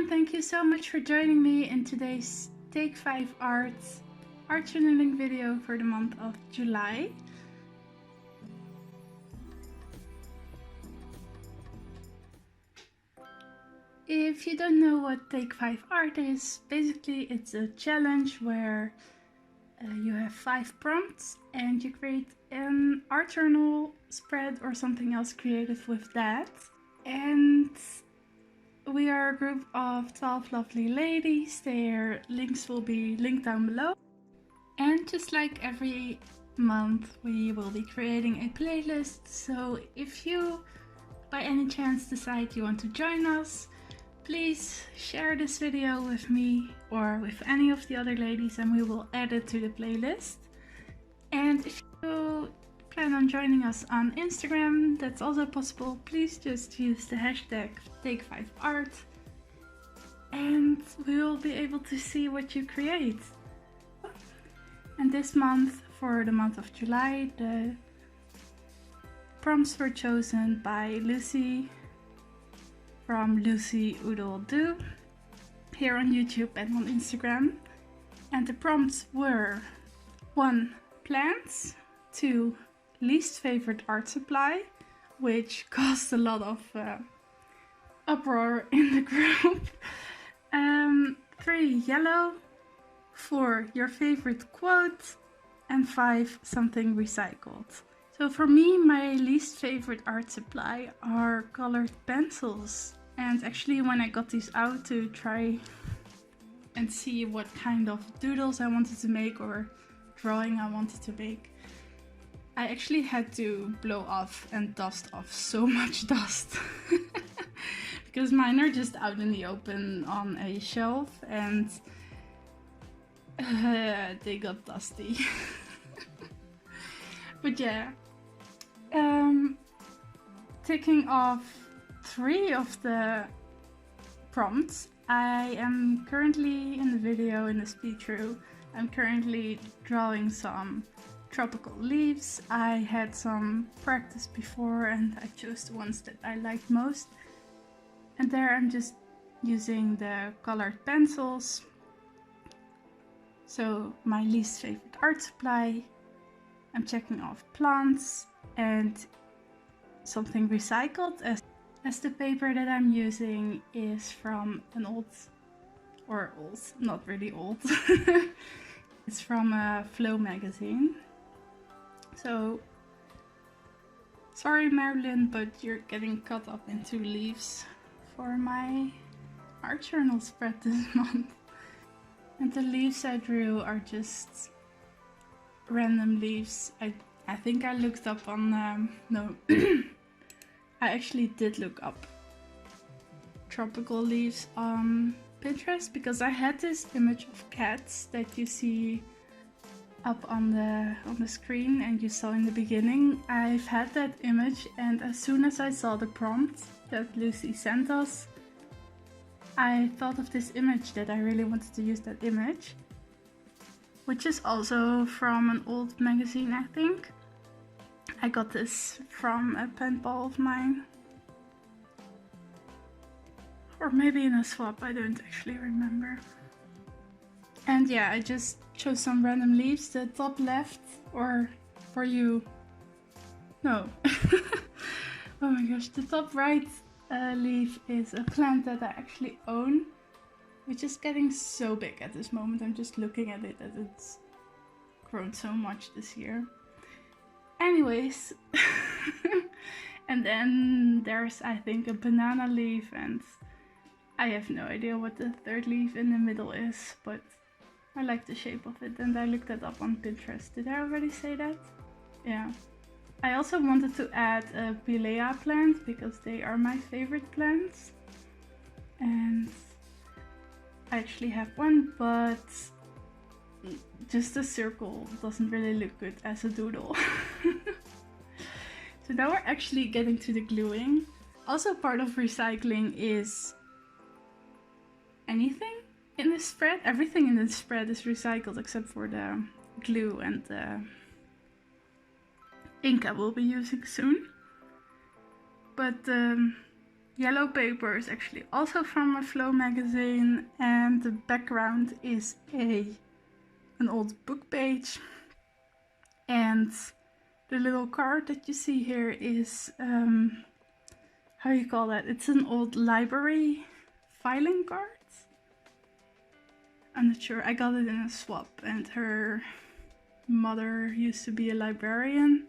everyone, thank you so much for joining me in today's Take 5 art journaling video for the month of July. If you don't know what Take 5 art is, basically it's a challenge where you have 5 prompts and you create an art journal spread or something else creative with that. And we are a group of 12 lovely ladies. Their links will be linked down below. And just like every month, we will be creating a playlist. So if you by any chance decide you want to join us, please share this video with me or with any of the other ladies and we will add it to the playlist. And if you plan on joining us on Instagram, that's also possible. Please just use the hashtag Take5Art and we will be able to see what you create. And this month, for the month of July, the prompts were chosen by Lucy from Lucy Oodle Do here on YouTube and on Instagram. And the prompts were 1. Plants, 2. Least favorite art supply, which caused a lot of uproar in the group. 3. Yellow, 4. Your favorite quote, and 5. Something recycled. So for me, my least favorite art supply are colored pencils. And actually when I got these out to try and see what kind of doodles I wanted to make or drawing I wanted to make, I actually had to blow off and dust off so much dust. Because mine are just out in the open on a shelf and they got dusty. But yeah, ticking off 3 of the prompts. I am currently in the video, in the speed through, I'm currently drawing some tropical leaves. I had some practice before and I chose the ones that I liked most. And there I'm just using the colored pencils. So my least favorite art supply, I'm checking off plants and something recycled, as the paper that I'm using is from an old, not really old. It's from a Flow magazine. So sorry Marilyn, but you're getting cut up into leaves for my art journal spread this month. And the leaves I drew are just random leaves. I think I looked up on, no, I actually did look up tropical leaves on Pinterest because I had this image of cats that you see up on the screen and you saw in the beginning. I've had that image, and as soon as I saw the prompt that Lucy sent us, I thought of this image that I really wanted to use that image, which is also from an old magazine, I think. I got this from a pen pal of mine. Or maybe in a swap, I don't actually remember. And yeah, I just chose some random leaves. The top left, or for you, no. Oh my gosh, the top right leaf is a plant that I actually own, which is getting so big at this moment. I'm just looking at it as it's grown so much this year. Anyways, and then there's, I think, a banana leaf, and I have no idea what the third leaf in the middle is, but I like the shape of it and I looked that up on Pinterest. Did I already say that? Yeah. I also wanted to add a pilea plant because they are my favorite plants. And I actually have one, but just a circle doesn't really look good as a doodle. So now we're actually getting to the gluing. Also part of recycling is anything in the spread. Everything in the spread is recycled except for the glue and the ink I will be using soon. But yellow paper is actually also from a Flow magazine, and the background is an old book page. And the little card that you see here is, how you call that? It's an old library filing card. I'm not sure, I got it in a swap, and her mother used to be a librarian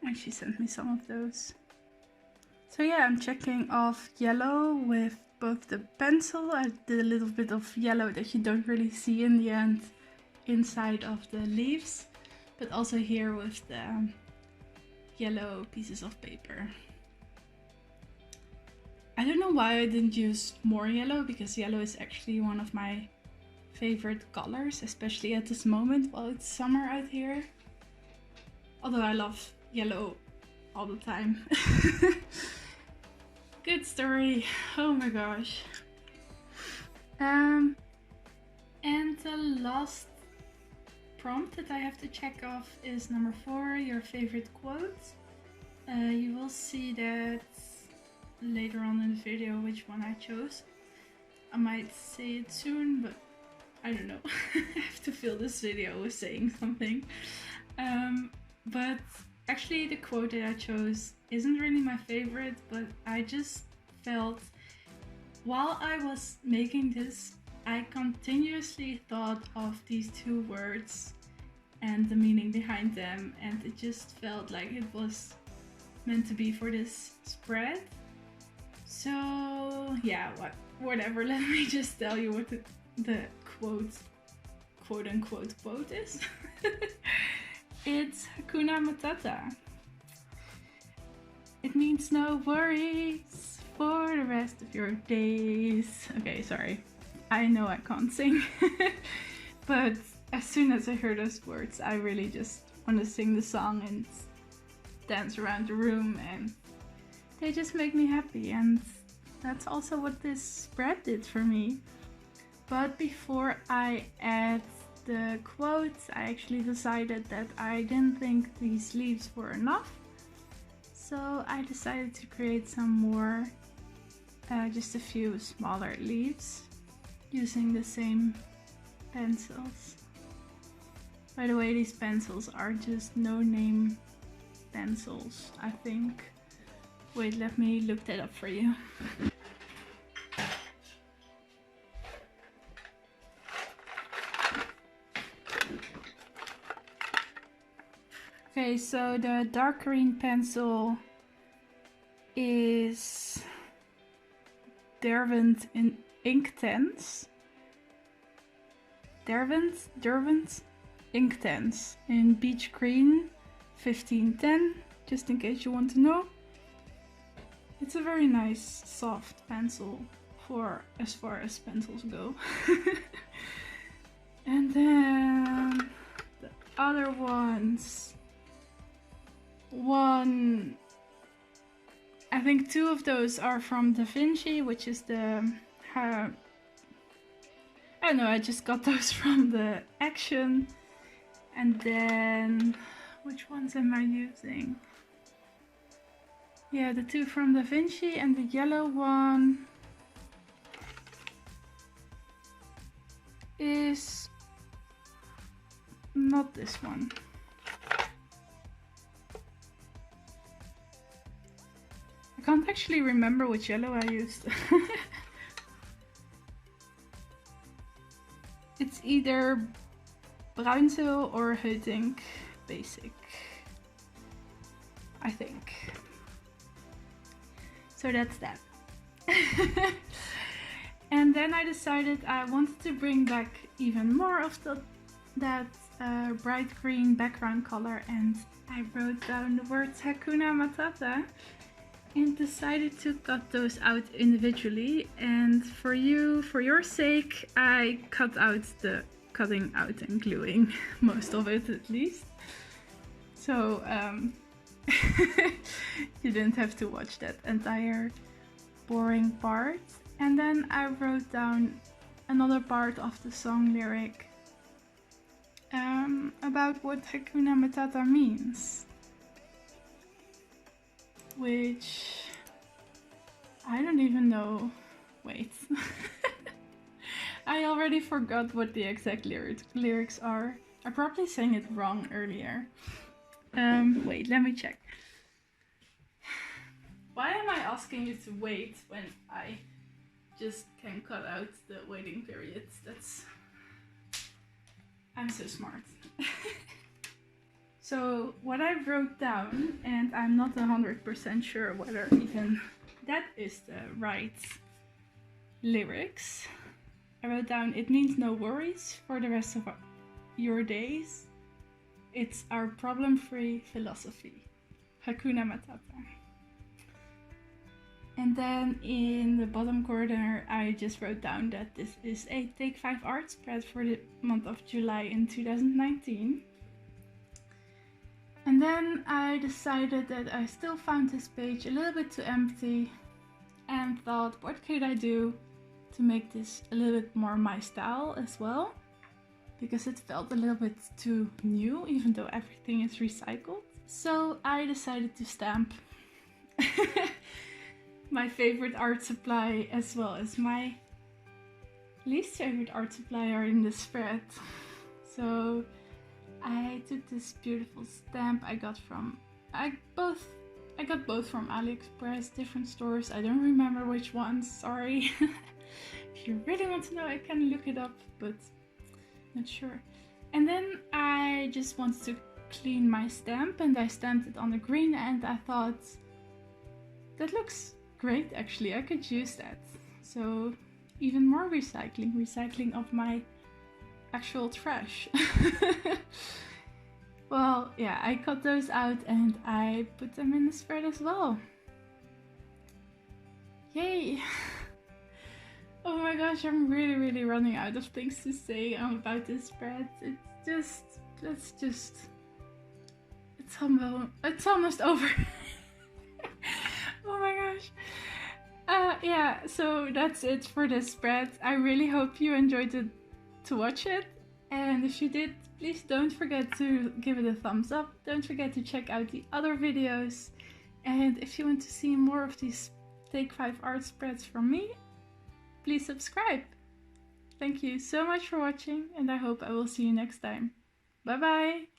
and she sent me some of those. So yeah, I'm checking off yellow with both the pencil. I did a little bit of yellow that you don't really see in the end inside of the leaves, but also here with the yellow pieces of paper. I don't know why I didn't use more yellow, because yellow is actually one of my favorite colors, especially at this moment while it's summer out here. Although I love yellow all the time. Good story. Oh my gosh. And the last prompt that I have to check off is number 4, your favorite quote. You will see that later on in the video which one I chose. I might say it soon, but I don't know. I have to fill this video with saying something. But actually the quote that I chose isn't really my favorite, but I just felt while I was making this, I continuously thought of these 2 words and the meaning behind them, and it just felt like it was meant to be for this spread. So yeah, whatever, let me just tell you what the quote unquote quote is. It's Hakuna Matata. It means no worries for the rest of your days. Okay, sorry. I know I can't sing. But as soon as I hear those words, I really just want to sing the song and dance around the room, and they just make me happy. And that's also what this spread did for me. But before I add the quotes, I actually decided that I didn't think these leaves were enough. So I decided to create some more, just a few smaller leaves using the same pencils. By the way, these pencils are just no-name pencils, I think. Wait, let me look that up for you. Okay, so the dark green pencil is Derwent in Inktense. Derwent Inktense in Beach Green 1510, just in case you want to know. It's a very nice soft pencil for as far as pencils go. And then the other ones. I think 2 of those are from Da Vinci, which is the, I don't know, I just got those from the Action. And then, which ones am I using? Yeah, the 2 from Da Vinci, and the yellow one is not this one. I can't actually remember which yellow I used. It's either Bruinzeel or Heutink Basic, I think. So that's that. And then I decided I wanted to bring back even more of that bright green background color, and I wrote down the words Hakuna Matata and decided to cut those out individually. And for your sake, I cut out the cutting out and gluing, most of it at least. So you didn't have to watch that entire boring part. And then I wrote down another part of the song lyric about what Hakuna Matata means, which I don't even know. Wait. I already forgot what the exact lyrics are. I probably sang it wrong earlier. Wait, let me check. Why am I asking you to wait when I just can cut out the waiting period? I'm so smart. So what I wrote down, and I'm not 100% sure whether even that is the right lyrics. I wrote down, it means no worries for the rest of your days. It's our problem-free philosophy. Hakuna Matata. And then in the bottom corner, I just wrote down that this is a Take 5 art spread for the month of July in 2019. And then I decided that I still found this page a little bit too empty and thought, what could I do to make this a little bit more my style as well? Because it felt a little bit too new, even though everything is recycled. So I decided to stamp my favorite art supply as well as my least favorite art supply are in the spread. So I took this beautiful stamp I got from I got both from AliExpress, different stores. I don't remember which ones, sorry. If you really want to know, I can look it up, but not sure. And then I just wanted to clean my stamp and I stamped it on the green, and I thought that looks great actually, I could use that. So even more recycling of my actual trash. Well, yeah, I cut those out and I put them in the spread as well. Yay! Oh my gosh, I'm really running out of things to say about this spread. It's almost over. Oh my gosh. Yeah, so that's it for this spread. I really hope you enjoyed it to watch it. And if you did, please don't forget to give it a thumbs up. Don't forget to check out the other videos. And if you want to see more of these Take 5 art spreads from me, please subscribe. Thank you so much for watching, and I hope I will see you next time. Bye bye!